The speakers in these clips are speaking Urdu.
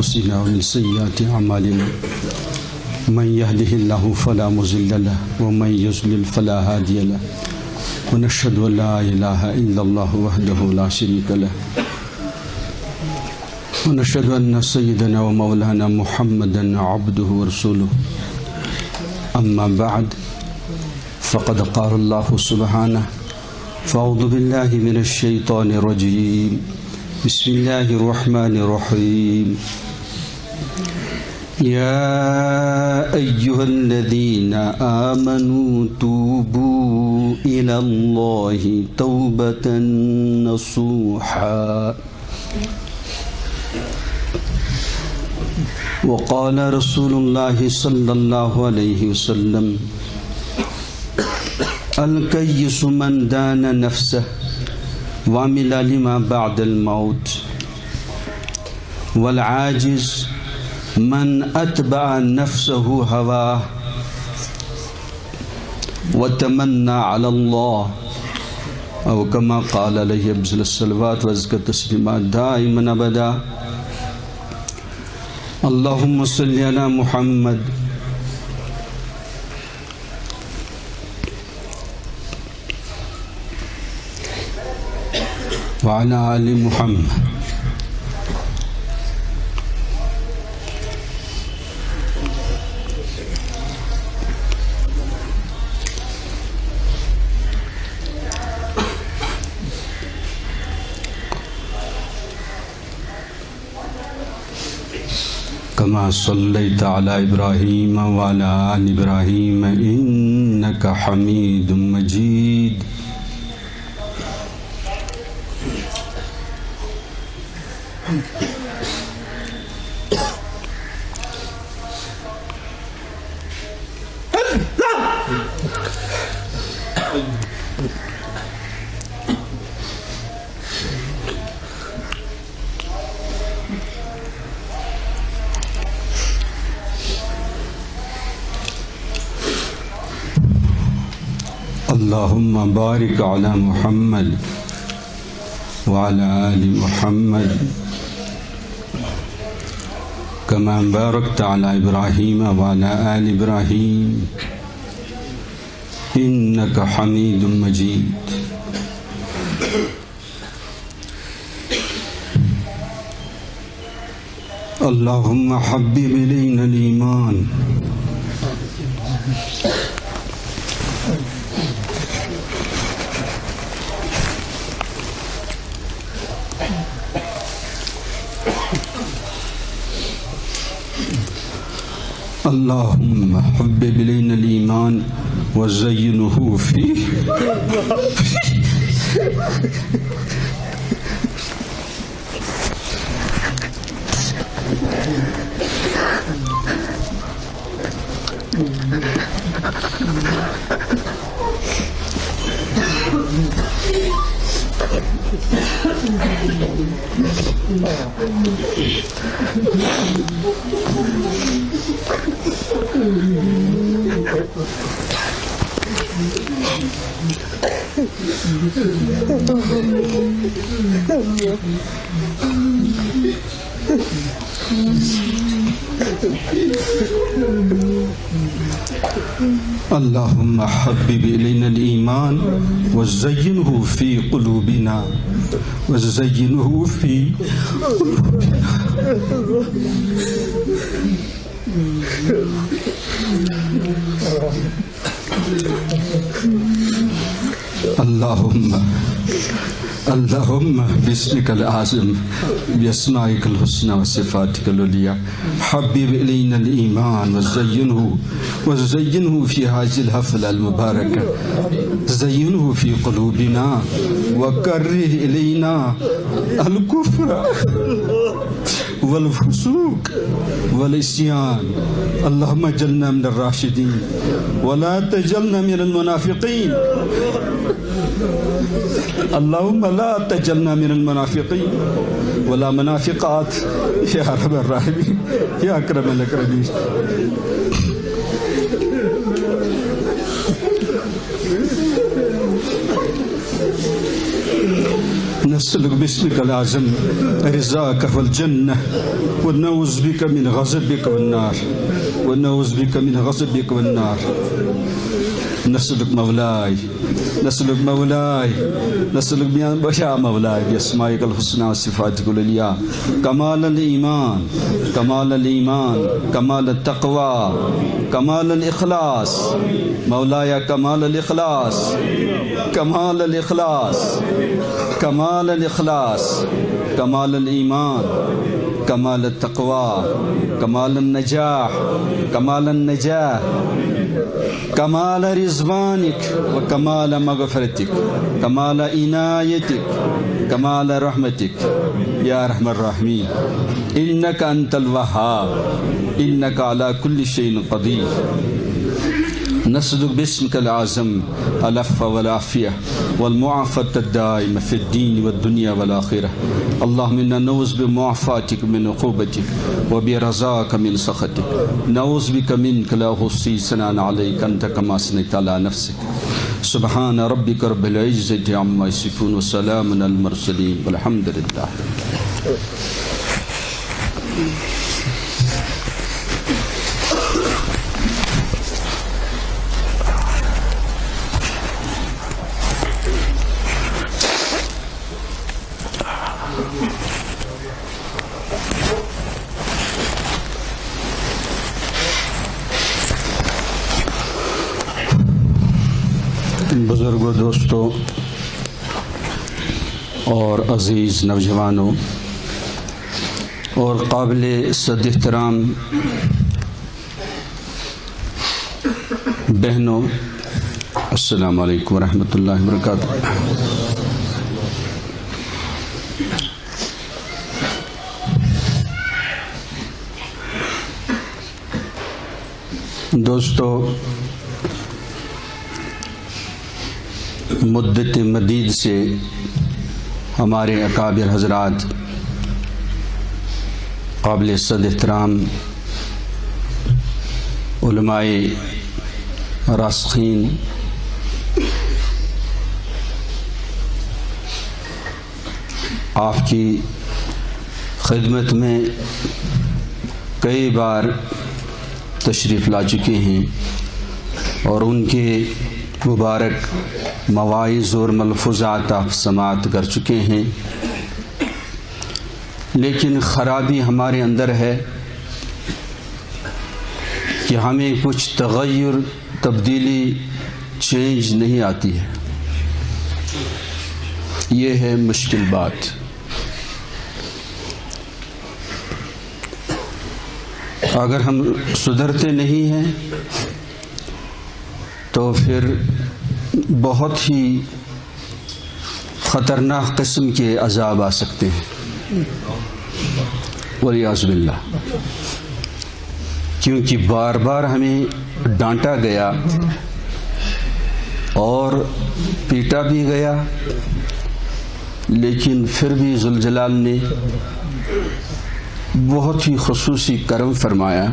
أنفسنا ومن سيئات أعمالنا من يهده الله فلا مضل له ومن يضلل فلا هادي له ونشهد أن لا إله إلا الله وحده لا شريك له ونشهد أن سيدنا ومولانا محمدا عبده ورسوله أما بعد فقد قال الله سبحانه فأعوذ بالله من الشيطان الرجيم بسم الله الرحمن الرحيم يا أيها الذين آمنوا توبوا إلى الله توبة نصوحا وقال رسول الله صلى الله عليه وسلم الكيس من دان نفسه وعمل لما بعد الموت والعاجز من أتبع نفسه هواه وتمنى على الله أو كما قال عليه أفضل الصلوات وأزكى التسليمات دائما أبدا اللهم صل على محمد وعلى آل محمد كما صليت على إبراهيم وعلى آل إبراهيم إنك حميد مجيد اللهم بارك على محمد وعلى آل محمد كما باركت على إبراهيم وعلى آل إبراهيم إنك حميد مجيد اللهم حبب إلينا الإيمان اللهم حبب إلينا الإيمان وزينه فيه اللهم حبب إلينا الإيمان وزينه في قلوبنا وزينه في قلوبنا اللهم باسمك الأعظم بأسمائك الحسنى وصفاتك العليا حبب إلينا الإيمان وزينه في هذه الحفلة المباركة زينه في قلوبنا وكره إلينا الكفر والفسوق والعصيان اللهم اجعلنا من الراشدين ولا تجعلنا من المنافقين اللهم لا تجعلنا من المنافقين ولا منافقات يا رب الراحمين يا أكرم الأكرمين نسألك باسمك الأعظم رضاك والجنة ونعوذ بك من غضبك والنار ونعوذ بك من غضبك والنار. نسألك مولاي نسألك مولاي نسألك بيا مولاي بأسمائك الحسنى وصفاتك العليا كمال الإيمان كمال الإيمان كمال التقوى كمال الإخلاص مولاي كمال الإخلاص كمال الإخلاص كمال الإخلاص كمال الإيمان كمال التقوى كمال النجاح كمال النجاح كمال رضوانك وكمال مغفرتك كمال عنايتك كمال رحمتك يا أرحم الراحمين. إنك أنت الوهاب إنك على كل شيء قدير. نسألك باسمك الأعظم العفو والعافية والمعافاة الدائمة في الدين والدنيا والآخرة. اللهم إنا نعوذ بمعافاتك من عقوبتك وبرضاك من سخطك. نعوذ بك منك لا أحصي ثناء عليك أنت كما أثنيت على نفسك. سبحان ربك رب العزة عما يصفون وسلام على المرسلين والحمد لله. بزرگوں، دوستوں اور عزیز نوجوانوں اور قابل صد احترام بہنوں، السلام علیکم ورحمۃ اللہ وبرکاتہ. دوستو، مدت مدید سے ہمارے اکابر حضرات، قابل صد احترام علماء راسخین، آپ کی خدمت میں کئی بار تشریف لا چکے ہیں اور ان کے مبارک مواعظ اور ملفوظات آپ سماعت کر چکے ہیں، لیکن خرابی ہمارے اندر ہے کہ ہمیں کچھ تغیر، تبدیلی، چینج نہیں آتی ہے. یہ ہے مشکل بات. اگر ہم سدھرتے نہیں ہیں تو پھر بہت ہی خطرناک قسم کے عذاب آ سکتے ہیں والعیاذ باللہ. کیونکہ بار بار ہمیں ڈانٹا گیا اور پیٹا بھی گیا، لیکن پھر بھی ذوالجلال نے بہت ہی خصوصی کرم فرمایا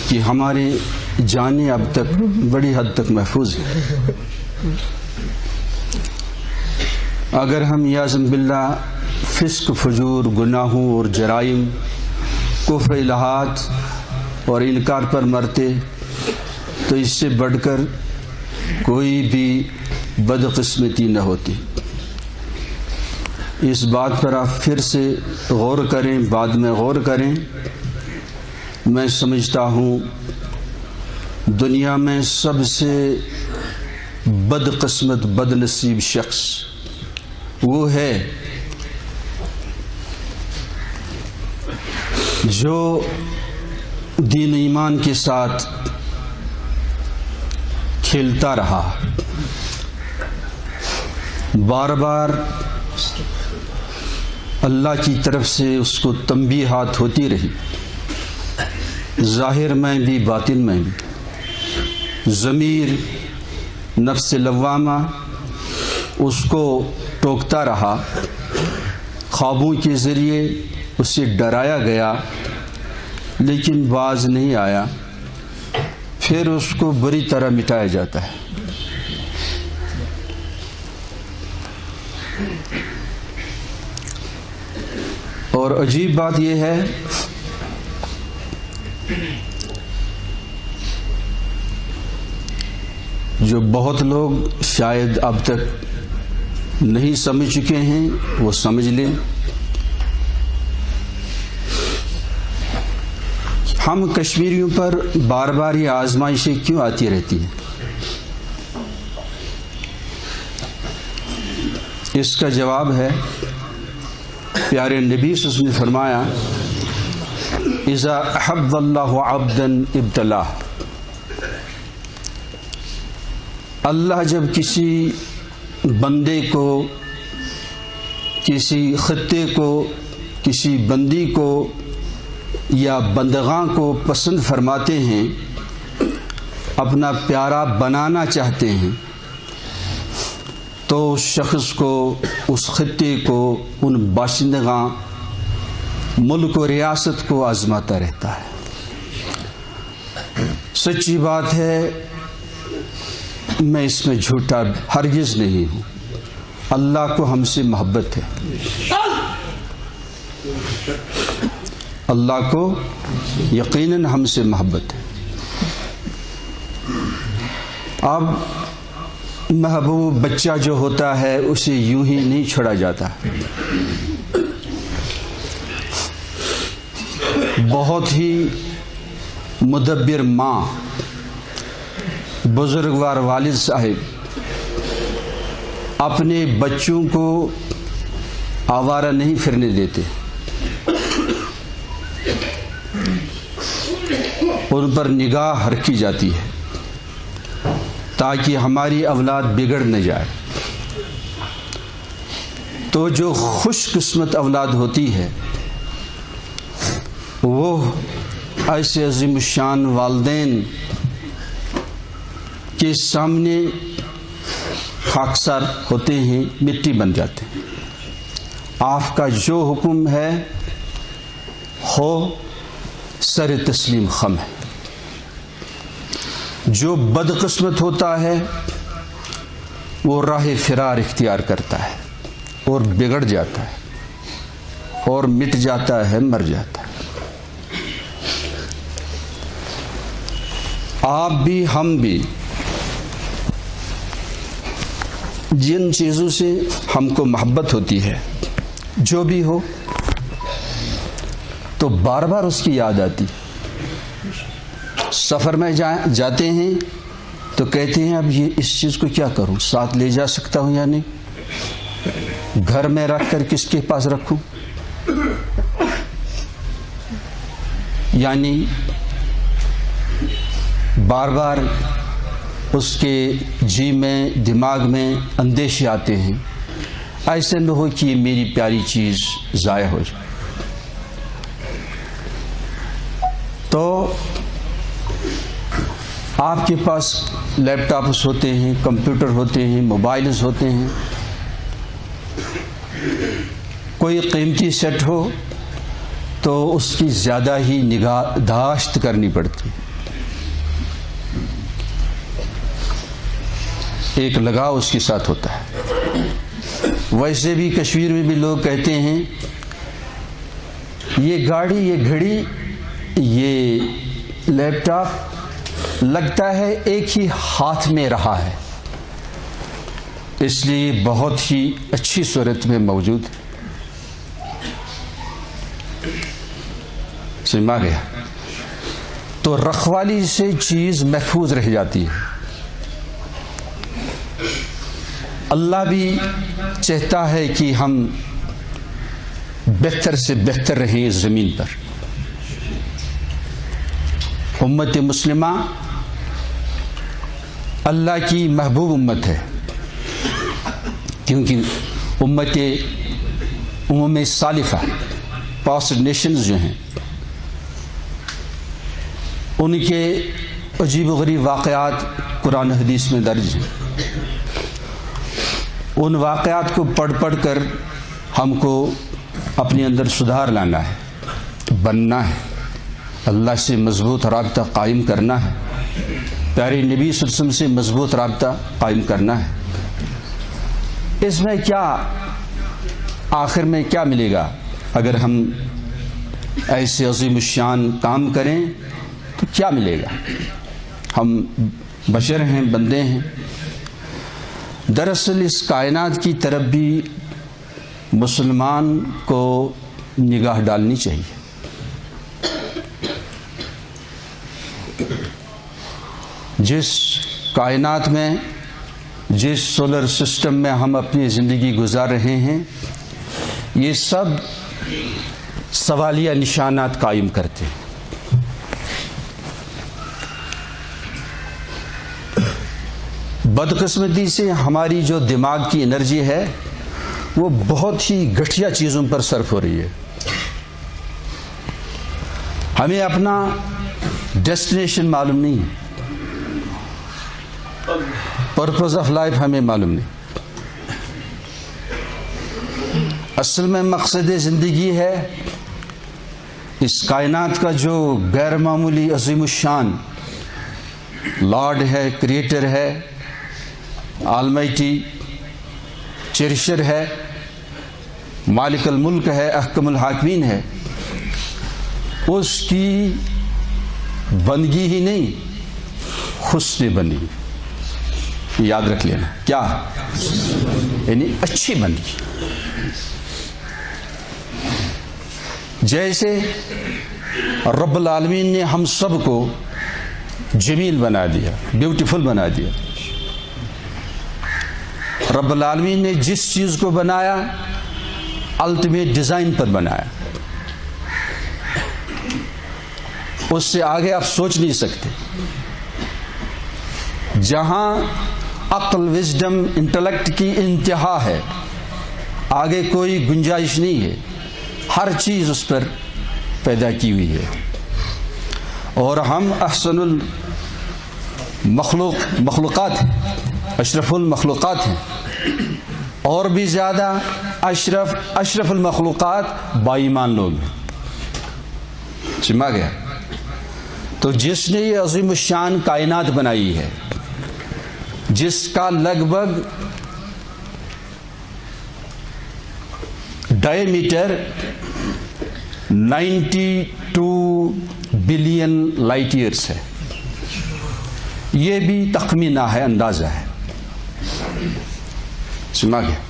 کہ ہمارے جانیں اب تک بڑی حد تک محفوظ ہیں. اگر ہم یعظم باللہ فسق، فجور، گناہوں اور جرائم، کفر، الہات اور انکار پر مرتے تو اس سے بڑھ کر کوئی بھی بدقسمتی نہ ہوتی. اس بات پر آپ پھر سے غور کریں، بعد میں غور کریں. میں سمجھتا ہوں دنیا میں سب سے بدقسمت، بد نصیب شخص وہ ہے جو دین ایمان کے ساتھ کھیلتا رہا، بار بار اللہ کی طرف سے اس کو تنبیہات ہوتی رہی، ظاہر میں بھی باطن میں بھی. ضمیر، نفس لوامہ اس کو ٹوکتا رہا، خوابوں کے ذریعے اسے ڈرایا گیا لیکن باز نہیں آیا، پھر اس کو بری طرح مٹایا جاتا ہے. اور عجیب بات یہ ہے جو بہت لوگ شاید اب تک نہیں سمجھ چکے ہیں وہ سمجھ لیں. ہم کشمیریوں پر بار بار یہ آزمائشیں کیوں آتی رہتی ہیں؟ اس کا جواب ہے پیارے نبی صلی اللہ علیہ وسلم نے فرمایا اذا احب اللہ عبدا ابتلاہ. اللہ جب کسی بندے کو، کسی خطے کو، کسی بندی کو یا بندگاں کو پسند فرماتے ہیں، اپنا پیارا بنانا چاہتے ہیں، تو اس شخص کو، اس خطے کو، ان باشندگاں، ملک و ریاست کو آزماتا رہتا ہے. سچی بات ہے، میں اس میں جھوٹا ہرگز نہیں ہوں. اللہ کو ہم سے محبت ہے، اللہ کو یقیناً ہم سے محبت ہے. اب محبوب بچہ جو ہوتا ہے اسے یوں ہی نہیں چھوڑا جاتا. بہت ہی مدبر ماں، بزرگوار والد صاحب اپنے بچوں کو آوارہ نہیں پھرنے دیتے، ان پر نگاہ رکھی جاتی ہے تاکہ ہماری اولاد بگڑ نہ جائے. تو جو خوش قسمت اولاد ہوتی ہے وہ ایسے عظیم الشان والدین کے سامنے خاکسار ہوتے ہیں، مٹی بن جاتے ہیں. آپ کا جو حکم ہے ہو، سر تسلیم خم ہے. جو بدقسمت ہوتا ہے وہ راہ فرار اختیار کرتا ہے اور بگڑ جاتا ہے اور مٹ جاتا ہے، مر جاتا ہے. آپ بھی ہم بھی جن چیزوں سے ہم کو محبت ہوتی ہے، جو بھی ہو، تو بار بار اس کی یاد آتی. سفر میں جاتے ہیں تو کہتے ہیں اب یہ اس چیز کو کیا کروں، ساتھ لے جا سکتا ہوں یا نہیں، گھر میں رکھ کر کس کے پاس رکھوں. یعنی بار بار اس کے جی میں، دماغ میں اندیشے آتے ہیں، ایسے نہ ہو کہ یہ میری پیاری چیز ضائع ہو جائے. تو آپ کے پاس لیپ ٹاپس ہوتے ہیں، کمپیوٹر ہوتے ہیں، موبائلز ہوتے ہیں، کوئی قیمتی سیٹ ہو تو اس کی زیادہ ہی نگہداشت کرنی پڑتی. ایک لگاؤ اس کے ساتھ ہوتا ہے. ویسے بھی کشمیر میں بھی لوگ کہتے ہیں یہ گاڑی، یہ گھڑی، یہ لیپ ٹاپ لگتا ہے ایک ہی ہاتھ میں رہا ہے، اس لیے بہت ہی اچھی صورت میں موجود ہے. سمجھ گیا؟ تو رکھوالی سے چیز محفوظ رہ جاتی ہے. اللہ بھی چاہتا ہے کہ ہم بہتر سے بہتر رہیں اس زمین پر. امت مسلمہ اللہ کی محبوب امت ہے، کیونکہ امم سالفہ، پاسٹ نیشنز جو ہیں، ان کے عجیب و غریب واقعات قرآن حدیث میں درج ہیں. ان واقعات کو پڑھ پڑھ کر ہم کو اپنے اندر سدھار لانا ہے، بننا ہے، اللہ سے مضبوط رابطہ قائم کرنا ہے، پیارے نبی صلی اللہ علیہ وسلم سے مضبوط رابطہ قائم کرنا ہے. اس میں کیا آخر میں کیا ملے گا اگر ہم ایسے عظیم الشان کام کریں؟ تو کیا ملے گا؟ ہم بشر ہیں، بندے ہیں. دراصل اس کائنات کی طرف بھی مسلمان کو نگاہ ڈالنی چاہیے. جس کائنات میں، جس سولر سسٹم میں ہم اپنی زندگی گزار رہے ہیں، یہ سب سوالیہ نشانات قائم کرتے ہیں. بدقسمتی سے ہماری جو دماغ کی انرجی ہے وہ بہت ہی گھٹیا چیزوں پر صرف ہو رہی ہے. ہمیں اپنا ڈیسٹینیشن معلوم نہیں ہے، پرپز آف لائف ہمیں معلوم نہیں. اصل میں مقصد زندگی ہے اس کائنات کا جو غیر معمولی عظیم الشان لارڈ ہے، کریٹر ہے، آلمائٹی چیریشر ہے، مالک الملک ہے، احکم الحاکمین ہے، اس کی بندگی ہی نہیں، حسن بندگی. یاد رکھ لینا، کیا یعنی اچھی بندگی. جیسے رب العالمین نے ہم سب کو جمیل بنا دیا، بیوٹیفل بنا دیا. رب العالمین نے جس چیز کو بنایا الٹیمیٹ ڈیزائن پر بنایا، اس سے آگے آپ سوچ نہیں سکتے. جہاں عقل، وزڈم، انٹلیکٹ کی انتہا ہے، آگے کوئی گنجائش نہیں ہے. ہر چیز اس پر پیدا کی ہوئی ہے. اور ہم احسن مخلوقات ہیں، اشرف المخلوقات ہیں، اور بھی زیادہ اشرف المخلوقات باایمان لوگ ہیں. سمجھا گیا؟ تو جس نے یہ عظیم الشان کائنات بنائی ہے، جس کا لگ بھگ ڈائی میٹر 92 بلین لائٹ ایئرس ہے، یہ بھی تخمینہ ہے، اندازہ ہے. سنا گیا؟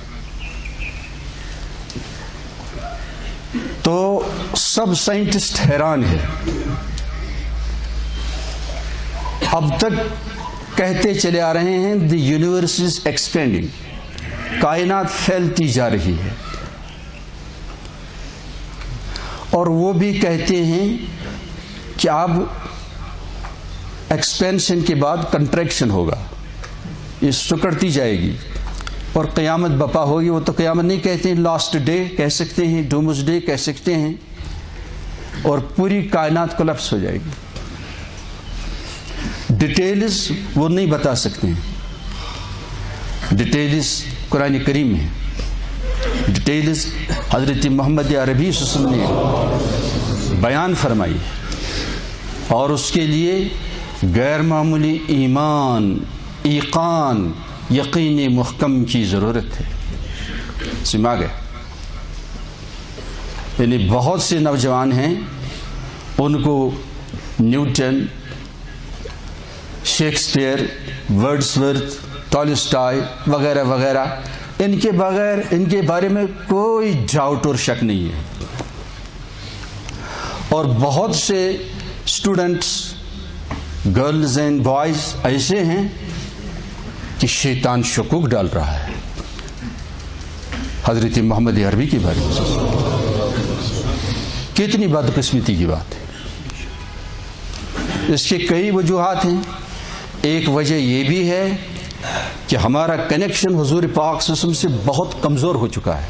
تو سب سائنٹسٹ حیران ہے. اب تک کہتے چلے آ رہے ہیں دی یونیورس از ایکسپینڈنگ، کائنات پھیلتی جا رہی ہے. اور وہ بھی کہتے ہیں کہ اب ایکسپینشن کے بعد کنٹریکشن ہوگا، یہ سکڑتی جائے گی اور قیامت بپا ہوگی. وہ تو قیامت نہیں کہتے ہیں، لاسٹ ڈے کہہ سکتے ہیں، ڈومز ڈے کہہ سکتے ہیں، اور پوری کائنات کولیپس ہو جائے گی. ڈیٹیلز وہ نہیں بتا سکتے ہیں، ڈیٹیلز قرآن کریم میں، ڈیٹیلز حضرت محمد عربی صلی اللہ علیہ وسلم نے بیان فرمائی، اور اس کے لیے غیر معمولی ایمان، ایقان، یقین محکم کی ضرورت ہے. سمجھ گئے؟ یعنی بہت سے نوجوان ہیں، ان کو نیوٹن، شیکسپیئر، ورڈسورتھ، ٹالسٹائے وغیرہ وغیرہ، ان کے بغیر ان کے بارے میں کوئی ڈاؤٹ اور شک نہیں ہے. اور بہت سے اسٹوڈنٹس، گرلز اینڈ بوائز ایسے ہیں کہ شیطان شکوک ڈال رہا ہے حضرت محمد عربی کے بارے میں. کتنی بدقسمتی کی بات ہے. اس کے کئی وجوہات ہیں. ایک وجہ یہ بھی ہے کہ ہمارا کنیکشن حضور پاک صلی اللہ علیہ وسلم سے بہت کمزور ہو چکا ہے.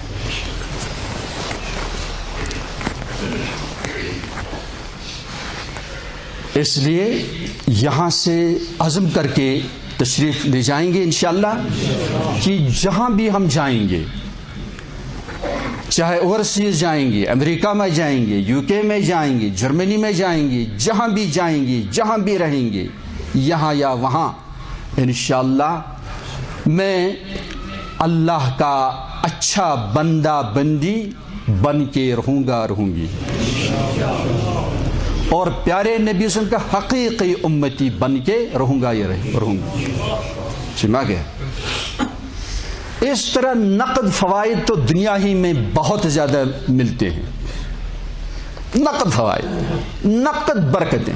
اس لیے یہاں سے عزم کر کے تشریف لے جائیں گے انشاءاللہ کہ جہاں بھی ہم جائیں گے، چاہے اوورسیز جائیں گے، امریکہ میں جائیں گے، یو کے میں جائیں گے، جرمنی میں جائیں گے، جہاں بھی جائیں گے، جہاں بھی رہیں گے، یہاں یا وہاں، انشاءاللہ میں اللہ کا اچھا بندہ بندی بن کے رہوں گا رہوں گی، اور پیارے نبی صلی اللہ علیہ وسلم کا حقیقی امتی بن کے رہوں گا یا رہوں گی. سمجھا گیا؟ اس طرح نقد فوائد تو دنیا ہی میں بہت زیادہ ملتے ہیں. نقد فوائد، نقد برکتیں.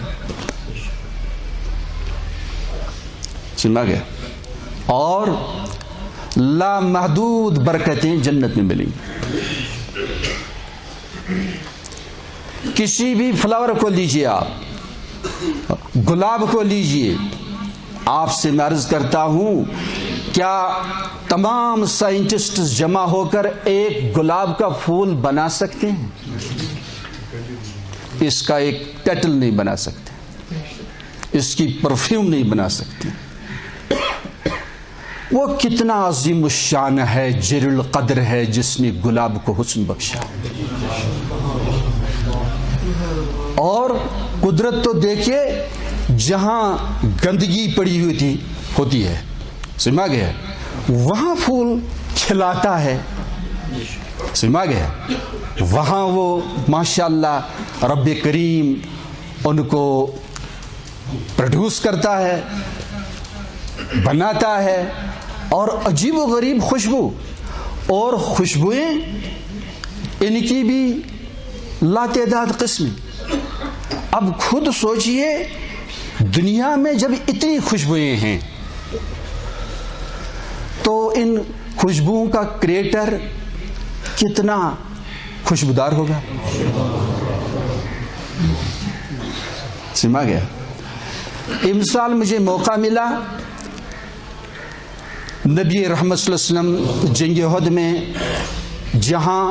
سمجھا گیا؟ اور لامحدود برکتیں جنت میں ملیں گی. کسی بھی فلاور کو لیجئے، آپ گلاب کو لیجئے، آپ سے میں عرض کرتا ہوں کیا تمام سائنٹسٹ جمع ہو کر ایک گلاب کا پھول بنا سکتے ہیں؟ اس کا ایک پیٹل نہیں بنا سکتے، اس کی پرفیوم نہیں بنا سکتے. وہ کتنا عظیم الشان ہے، جلیل القدر ہے جس نے گلاب کو حسن بخشا. اور قدرت تو دیکھیے، جہاں گندگی پڑی ہوئی ہوتی ہے، سمجھا گیا، وہاں پھول کھلاتا ہے. سمجھا گیا؟ وہاں وہ ماشاءاللہ رب کریم ان کو پروڈیوس کرتا ہے، بناتا ہے، اور عجیب و غریب خوشبو. اور خوشبوئیں ان کی بھی لاتعداد قسمیں. اب خود سوچئے، دنیا میں جب اتنی خوشبوئیں ہیں تو ان خوشبوؤں کا کریٹر کتنا خوشبودار ہوگا. سمجھا گیا؟ مثال مجھے موقع ملا، نبی رحمت صلی اللہ علیہ وسلم جنگ احد میں جہاں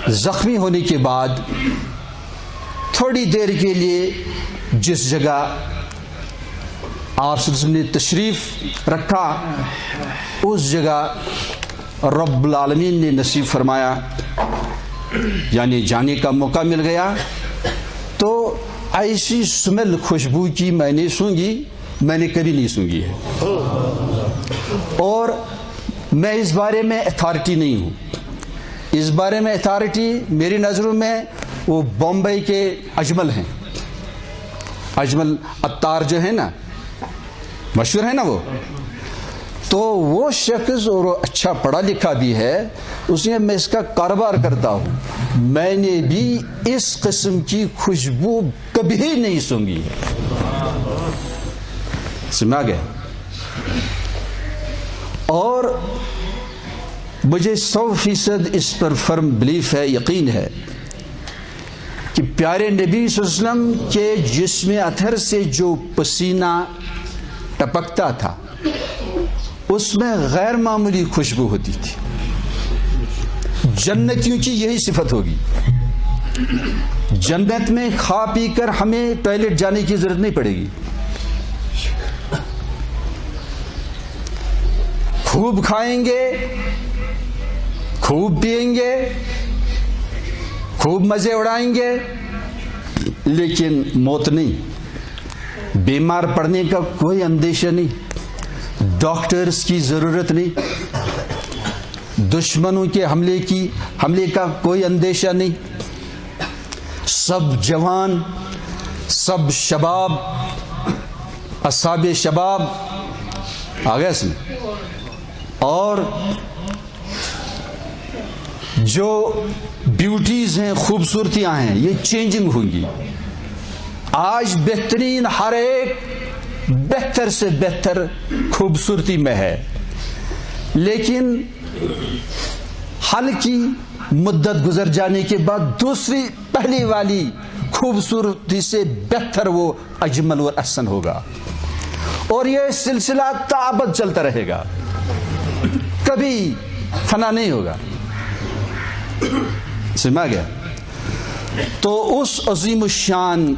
زخمی ہونے کے بعد تھوڑی دیر کے لیے جس جگہ آپ صلی اللہ علیہ وسلم نے تشریف رکھا، اس جگہ رب العالمین نے نصیب فرمایا، یعنی جانے کا موقع مل گیا. تو ایسی سمیل خوشبو کی میں نے سونگی، میں نے کبھی نہیں سونگی ہے. اور میں اس بارے میں اتھارٹی نہیں ہوں. اس بارے میں اتھارٹی میری نظروں میں وہ بمبئی کے اجمل ہیں، اجمل عطار جو ہے نا، مشہور ہے نا وہ. تو وہ شخص، اور اچھا پڑھا لکھا بھی ہے، اس نے میں اس کا کاروبار کرتا ہوں، میں نے بھی اس قسم کی خوشبو کبھی نہیں سونگی ہے. سمجھا گیا؟ اور مجھے 100% اس پر فرم بلیف ہے، یقین ہے کہ پیارے نبی صلی اللہ علیہ وسلم کے جسم اطہر سے جو پسینہ ٹپکتا تھا اس میں غیر معمولی خوشبو ہوتی تھی. جنتیوں کی یہی صفت ہوگی. جنت میں کھا پی کر ہمیں ٹوائلٹ جانے کی ضرورت نہیں پڑے گی. خوب کھائیں گے، خوب پئیں گے، خوب مزے اڑائیں گے، لیکن موت نہیں، بیمار پڑنے کا کوئی اندیشہ نہیں، ڈاکٹرز کی ضرورت نہیں، دشمنوں کے حملے کا کوئی اندیشہ نہیں. سب جوان، سب شباب، اصحاب شباب آ گیا اس میں. اور جو بیوٹیز ہیں، خوبصورتیاں ہیں، یہ چینجنگ ہوں گی. آج بہترین ہر ایک بہتر سے بہتر خوبصورتی میں ہے، لیکن ہلکی مدت گزر جانے کے بعد دوسری پہلی والی خوبصورتی سے بہتر وہ اجمل و احسن ہوگا. اور یہ سلسلہ تابد چلتا رہے گا، کبھی فنا نہیں ہوگا. سمجھا گیا؟ تو اس عظیم الشان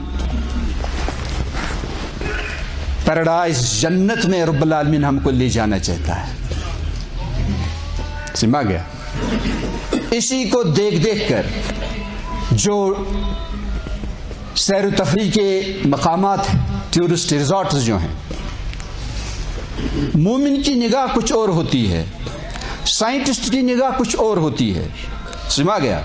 پیراڈائز جنت میں رب العالمین ہم کو لے جانا چاہتا ہے. سمجھا گیا؟ اسی کو دیکھ دیکھ کر جو سیر و تفریح کے مقامات ہیں، ٹورسٹ ریزورٹس جو ہیں، مومن کی نگاہ کچھ اور ہوتی ہے. سائنٹسٹ کی نگاہ کچھ اور ہوتی ہے. سمجھا گیا؟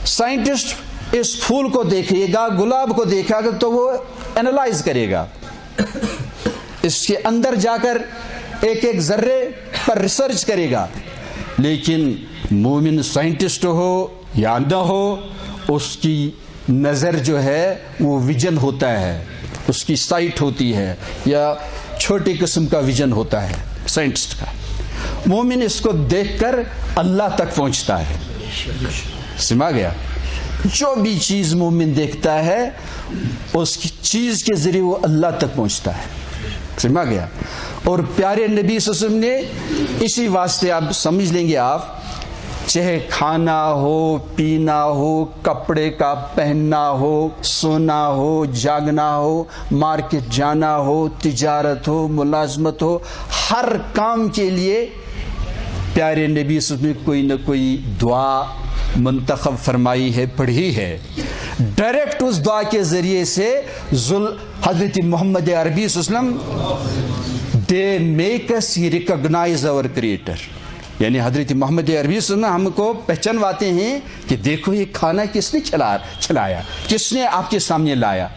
سائنٹسٹ اس پھول کو دیکھے گا, گلاب کو دیکھا گا تو وہ اینالائز کرے گا, اس کے اندر جا کر ایک ایک ذرے پر ریسرچ کرے گا. لیکن مومن سائنٹسٹ ہو یا نہ ہو, اس کی نظر جو ہے وہ ویژن ہوتا ہے, اس کی سائٹ ہوتی ہے, یا چھوٹی قسم کا ویژن ہوتا ہے سائنٹسٹ کا. مومن اس کو دیکھ کر اللہ تک پہنچتا ہے. سمجھا گیا؟ جو بھی چیز مومن دیکھتا ہے اس کی چیز کے ذریعے وہ اللہ تک پہنچتا ہے. سمجھا گیا؟ اور پیارے نبی صلی اللہ علیہ وسلم نے اسی واسطے آپ سمجھ لیں گے, آپ چاہے کھانا ہو, پینا ہو, کپڑے کا پہننا ہو, سونا ہو, جاگنا ہو, مارکیٹ جانا ہو, تجارت ہو, ملازمت ہو, ہر کام کے لیے پیارے نبی صلی اللہ علیہ وسلم نے کوئی نہ کوئی دعا منتخب فرمائی ہے, پڑھی ہے. ڈائریکٹ اس دعا کے ذریعے سے حضرت محمد عربی صلی اللہ علیہ وسلم they make us recognize our creator. یعنی حضرت محمد عربی صلی اللہ علیہ وسلم ہم کو پہچانواتے ہیں کہ دیکھو یہ کھانا کس نے چلایا, کس نے آپ کے سامنے لایا,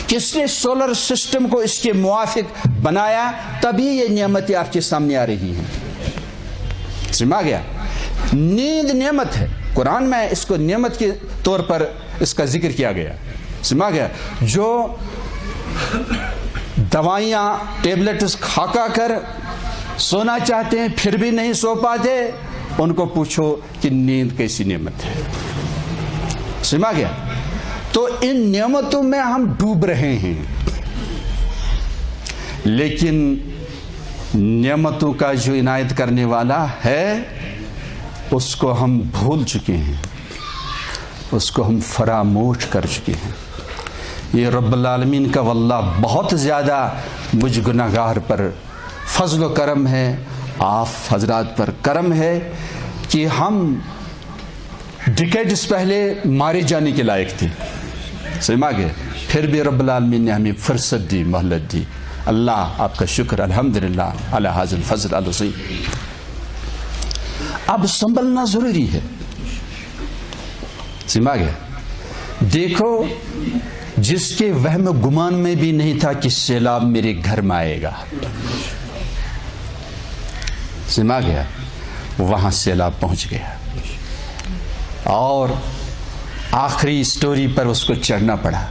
کس نے سولر سسٹم کو اس کے موافق بنایا, تبھی یہ نعمتیں آپ کے سامنے آ رہی ہیں. سمجھا گیا؟ نیند نعمت ہے. قرآن میں اس کو نعمت کے طور پر اس کا ذکر کیا گیا. سمجھا گیا؟ جو دوائیاں ٹیبلٹس کھا کر سونا چاہتے ہیں پھر بھی نہیں سو پاتے, ان کو پوچھو کہ نیند کیسی نعمت ہے. سمجھا گیا؟ تو ان نعمتوں میں ہم ڈوب رہے ہیں, لیکن نعمتوں کا جو عنایت کرنے والا ہے اس کو ہم بھول چکے ہیں, اس کو ہم فراموش کر چکے ہیں. یہ رب العالمین کا واللہ بہت زیادہ مجھ گناہگار پر فضل و کرم ہے, آپ حضرات پر کرم ہے کہ ہم ڈیکیڈز پہلے مارے جانے کے لائق تھے. سمجھا گئے؟ پھر بھی رب العالمین نے ہمیں فرصت دی, مہلت دی. اللہ آپ کا شکر, الحمدللہ علی ھذا الفضل العظیم. اب سنبھلنا ضروری ہے. سمجھا گیا؟ دیکھو, جس کے وہم گمان میں بھی نہیں تھا کہ سیلاب میرے گھر میں آئے گا, سمجھا گیا, وہاں سیلاب پہنچ گیا اور آخری سٹوری پر اس کو چڑھنا پڑا.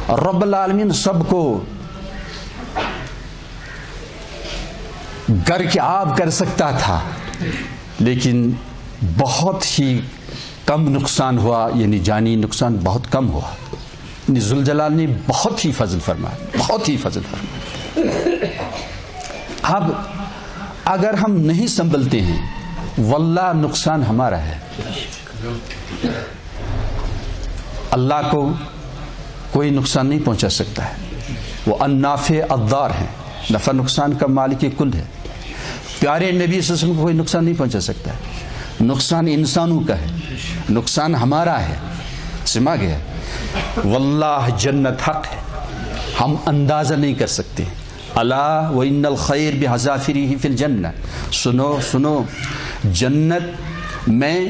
اور رب العالمین سب کو گر کے آب کر سکتا تھا, لیکن بہت ہی کم نقصان ہوا, یعنی جانی نقصان بہت کم ہوا. ذوالجلال نے بہت ہی فضل فرمایا, بہت ہی فضل فرمایا. اب اگر ہم نہیں سنبھلتے ہیں, واللہ نقصان ہمارا ہے. اللہ کو کوئی نقصان نہیں پہنچا سکتا ہے, وہ النافع الضار ہے, نفع نقصان کا مالک کل ہے. پیارے نبی صلی اللہ علیہ وسلم کو کوئی نقصان نہیں پہنچا سکتا ہے. نقصان انسانوں کا ہے, نقصان ہمارا ہے. سمجھا گیا؟ واللہ جنت حق ہے, ہم اندازہ نہیں کر سکتے. الا وان الخیر بحذافیرہ فی الجنہ. سنو سنو, جنت میں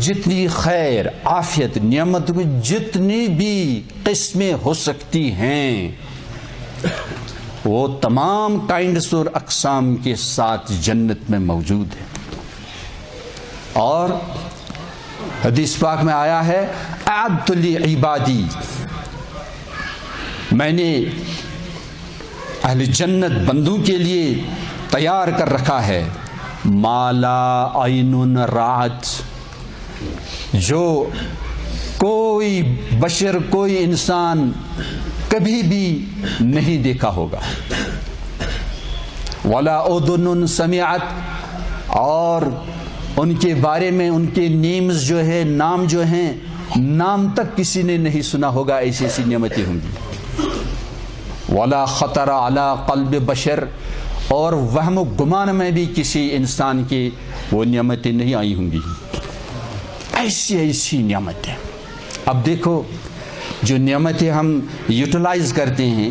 جتنی خیر, عافیت, نعمت کی جتنی بھی قسمیں ہو سکتی ہیں, وہ تمام کائنڈس اور اقسام کے ساتھ جنت میں موجود ہے. اور حدیث پاک میں آیا ہے, اعدت لعبادی, میں نے اہل جنت بندوں کے لیے تیار کر رکھا ہے, ما لا عین رأت, جو کوئی بشر, کوئی انسان کبھی بھی نہیں دیکھا ہوگا. ولا اذن سمعت, اور ان کے بارے میں ان کے نیمز جو ہے, نام جو ہیں, نام تک کسی نے نہیں سنا ہوگا. ایسی ایسی نعمتیں ہوں گی. ولا خطر علی قلب بشر, اور وہم و گمان میں بھی کسی انسان کی وہ نعمتیں نہیں آئی ہوں گی. ایسی ایسی نعمتیں. اب دیکھو, جو نعمتیں ہم یوٹیلائز کرتے ہیں,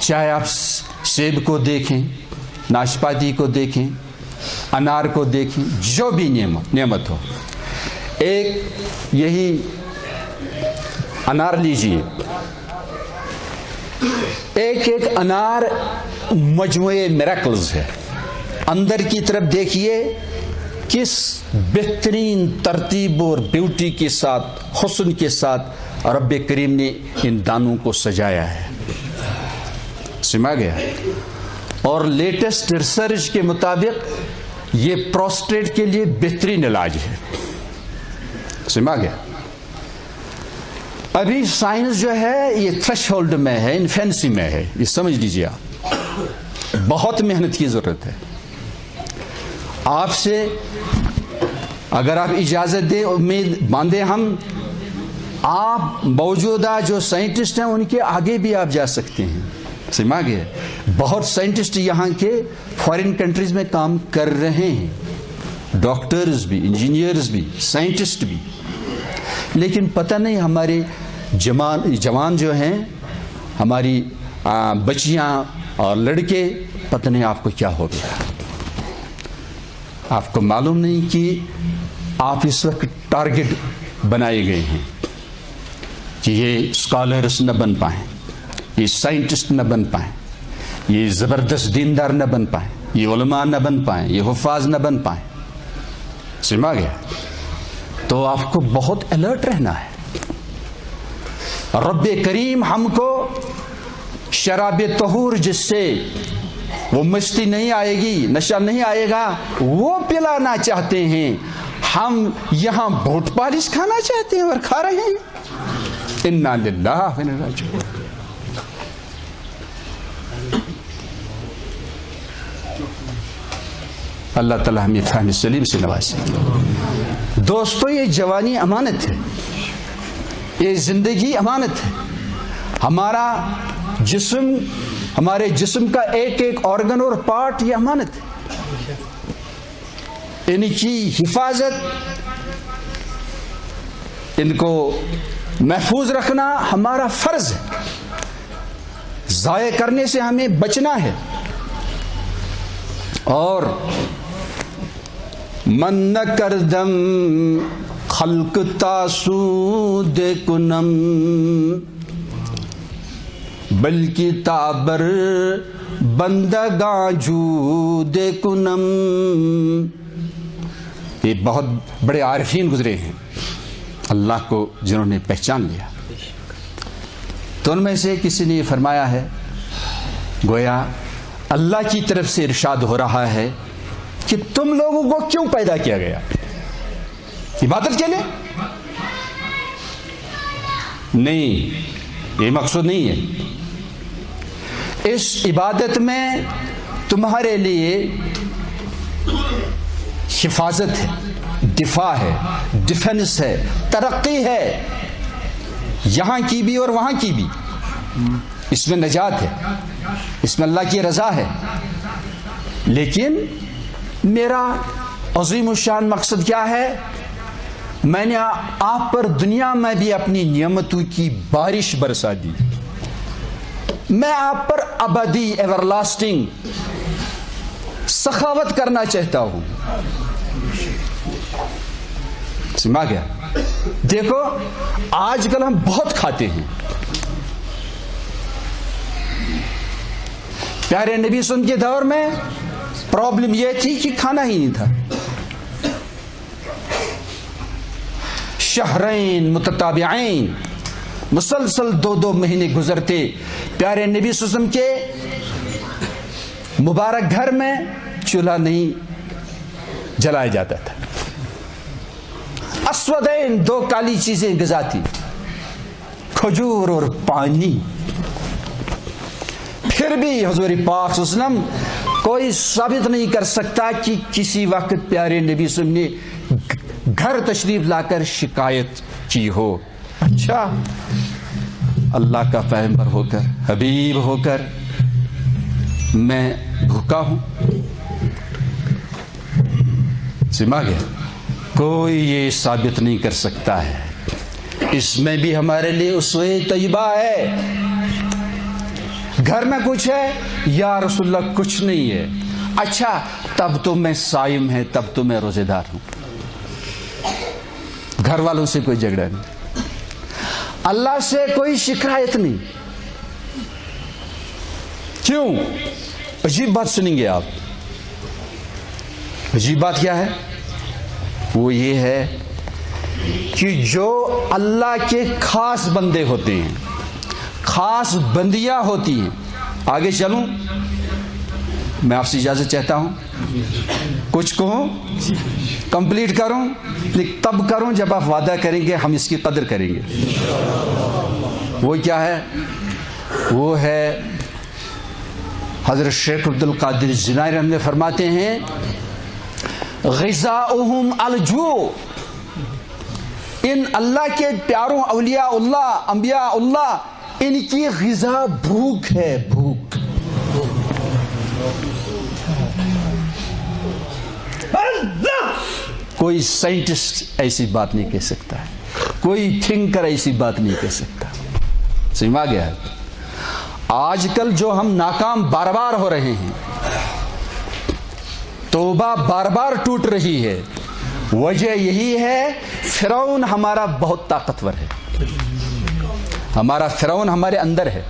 چاہے آپ سیب کو دیکھیں, ناشپاتی کو دیکھیں، انار کو دیکھیں، جو بھی نعمت ہو، ایک یہی انار لیجئے، ایک انار مجموعے میریکلز ہے. اندر کی طرف دیکھیے کس بہترین ترتیب اور بیوٹی کے ساتھ، حسن کے ساتھ رب کریم نے ان دانوں کو سجایا ہے. سمجھ گیا؟ اور لیٹسٹ ریسرچ کے مطابق یہ پروسٹیٹ کے لیے بہترین علاج ہے. سمجھ گیا؟ ابھی سائنس جو ہے یہ تھریش ہولڈ میں ہے، انفینسی میں ہے، یہ سمجھ لیجیے. آپ بہت محنت کی ضرورت ہے. آپ سے اگر آپ اجازت دیں، امید باندھیں ہم، آپ موجودہ جو سائنٹسٹ ہیں ان کے آگے بھی آپ جا سکتے ہیں. سمجھ گئے؟ بہت سائنٹسٹ یہاں کے فارن کنٹریز میں کام کر رہے ہیں، ڈاکٹرز بھی، انجینئرز بھی، سائنٹسٹ بھی. لیکن پتہ نہیں ہمارے جوان جو ہیں، ہماری بچیاں اور لڑکے، پتہ نہیں آپ کو کیا ہو گیا. آپ کو معلوم نہیں کہ آپ اس وقت ٹارگٹ بنائے گئے ہیں کہ یہ اسکالرس نہ بن پائیں، یہ سائنٹسٹ نہ بن پائیں، یہ زبردست دیندار نہ بن پائیں، یہ علماء نہ بن پائیں، یہ حفاظ نہ بن پائیں. سمجھ گیا؟ تو آپ کو بہت الرٹ رہنا ہے. رب کریم ہم کو شراب طہور، جس سے وہ مستی نہیں آئے گی، نشہ نہیں آئے گا، وہ پلانا چاہتے ہیں. ہم یہاں بوٹ پالش کھانا چاہتے ہیں اور کھا رہے ہیں. انا للہ و انا الیہ راجعون. اللہ تعالیٰ ہمیں فہم سلیم سے نوازے. دوستو، یہ جوانی امانت ہے، یہ زندگی امانت ہے. ہمارا جسم، ہمارے جسم کا ایک آرگن اور پارٹ یہ امانت ہے. ان کی حفاظت، ان کو محفوظ رکھنا ہمارا فرض ہے. ضائع کرنے سے ہمیں بچنا ہے. اور من نہ کردم خلق تاسود کنم بلکہ تابر بندگاں جود کنم. یہ بہت بڑے عارفین گزرے ہیں اللہ کو، جنہوں نے پہچان لیا. تو ان میں سے کسی نے یہ فرمایا ہے، گویا اللہ کی طرف سے ارشاد ہو رہا ہے کہ تم لوگوں کو کیوں پیدا کیا گیا؟ عبادت کے لیے؟ نہیں، یہ مقصود نہیں ہے. اس عبادت میں تمہارے لیے حفاظت ہے، دفاع ہے، ڈیفنس ہے، ترقی ہے، یہاں کی بھی اور وہاں کی بھی. اس میں نجات ہے، اس میں اللہ کی رضا ہے. لیکن میرا عظیم الشان مقصد کیا ہے؟ میں نے آپ پر دنیا میں بھی اپنی نعمتوں کی بارش برسا دی. میں آپ پر ابدی، ایور لاسٹنگ سخاوت کرنا چاہتا ہوں. سمجھ گیا؟ دیکھو آج کل ہم بہت کھاتے ہیں. پیارے نبی سن کے دور میں پرابلم یہ تھی کہ کھانا ہی نہیں تھا. شہرین متتابعین، مسلسل 2 مہینے گزرتے. پیارے نبی صلی اللہ علیہ وسلم کے مبارک گھر میں چولہا نہیں جلایا جاتا تھا. اسودین، 2 کالی چیزیں غذا تھی، کھجور اور پانی. پھر بھی حضور پاک صلی اللہ علیہ وسلم کوئی ثابت نہیں کر سکتا کہ کسی وقت پیارے نبی صلی اللہ علیہ وسلم نے گھر تشریف لا کر شکایت کی ہو. اچھا، اللہ کا پیغمبر ہو کر، حبیب ہو کر میں بھوکا ہوں. سمجھ گیا؟ کوئی یہ ثابت نہیں کر سکتا ہے. اس میں بھی ہمارے لیے اسوہ طیبہ ہے. گھر میں کچھ ہے؟ یا رسول اللہ کچھ نہیں ہے. اچھا تب تو میں صائم ہے، تب تو میں روزے دار ہوں، گھر والوں سے کوئی جھگڑا نہیں، اللہ سے کوئی شکایت نہیں. کیوں؟ عجیب بات سنیں گے آپ. عجیب بات کیا ہے؟ وہ یہ ہے کہ جو اللہ کے خاص بندے ہوتے ہیں، خاص بندیاں ہوتی ہیں. آگے چلوں؟ میں آپ سے اجازت چاہتا ہوں، کچھ کہوں، کمپلیٹ کروں، تب کروں جب آپ وعدہ کریں گے ہم اس کی قدر کریں گے. وہ کیا ہے؟ وہ ہے حضرت شیخ عبد القادر جیلانی رحمۃ اللہ فرماتے ہیں غذاؤہم الجوع. ان اللہ کے پیاروں اولیاء اللہ، انبیاء اللہ، ان کی غذا بھوک ہے، بھوک. کوئی سائنٹسٹ ایسی بات نہیں کہہ سکتا ہے، کوئی تھنکر ایسی بات نہیں کہہ سکتا. سمجھ آ گیا ہے؟ آج کل جو ہم ناکام بار بار ہو رہے ہیں، توبہ بار بار ٹوٹ رہی ہے، وجہ یہی ہے فرعون ہمارا بہت طاقتور ہے، ہمارا فرعون ہمارے اندر ہے.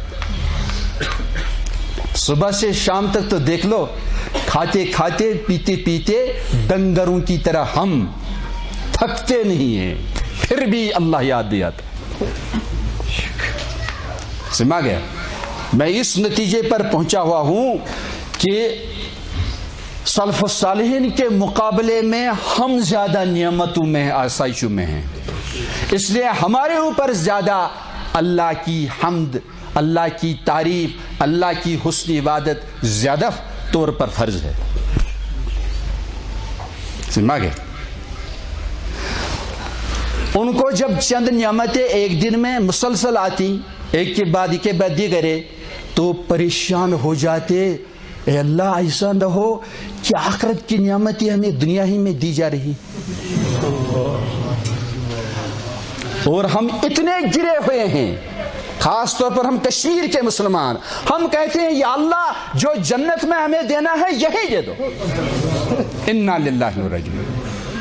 صبح سے شام تک تو دیکھ لو، کھاتے کھاتے پیتے پیتے ڈنگروں کی طرح ہم تھکتے نہیں ہیں، پھر بھی اللہ یاد نہیں آتا. سمجھ گیا؟ میں اس نتیجے پر پہنچا ہوا ہوں کہ سلف الصالحین کے مقابلے میں ہم زیادہ نعمتوں میں، آسائشوں میں ہیں. اس لیے ہمارے اوپر زیادہ اللہ کی حمد، اللہ کی تعریف، اللہ کی حسن عبادت زیادہ طور پر فرض ہے. سمجھ گئے؟ ان کو جب چند نعمتیں ایک دن میں مسلسل آتی، ایک کے بعد دیگرے، تو پریشان ہو جاتے. اے اللہ ایسا نہ ہو کہ آخرت کی نعمتیں ہمیں دنیا ہی میں دی جا رہی، اور ہم اتنے گرے ہوئے ہیں. خاص طور پر ہم کشمیر کے مسلمان، ہم کہتے ہیں یا اللہ جو جنت میں ہمیں دینا ہے یہی دے دو. انا للہ و انا الیہ راجعون.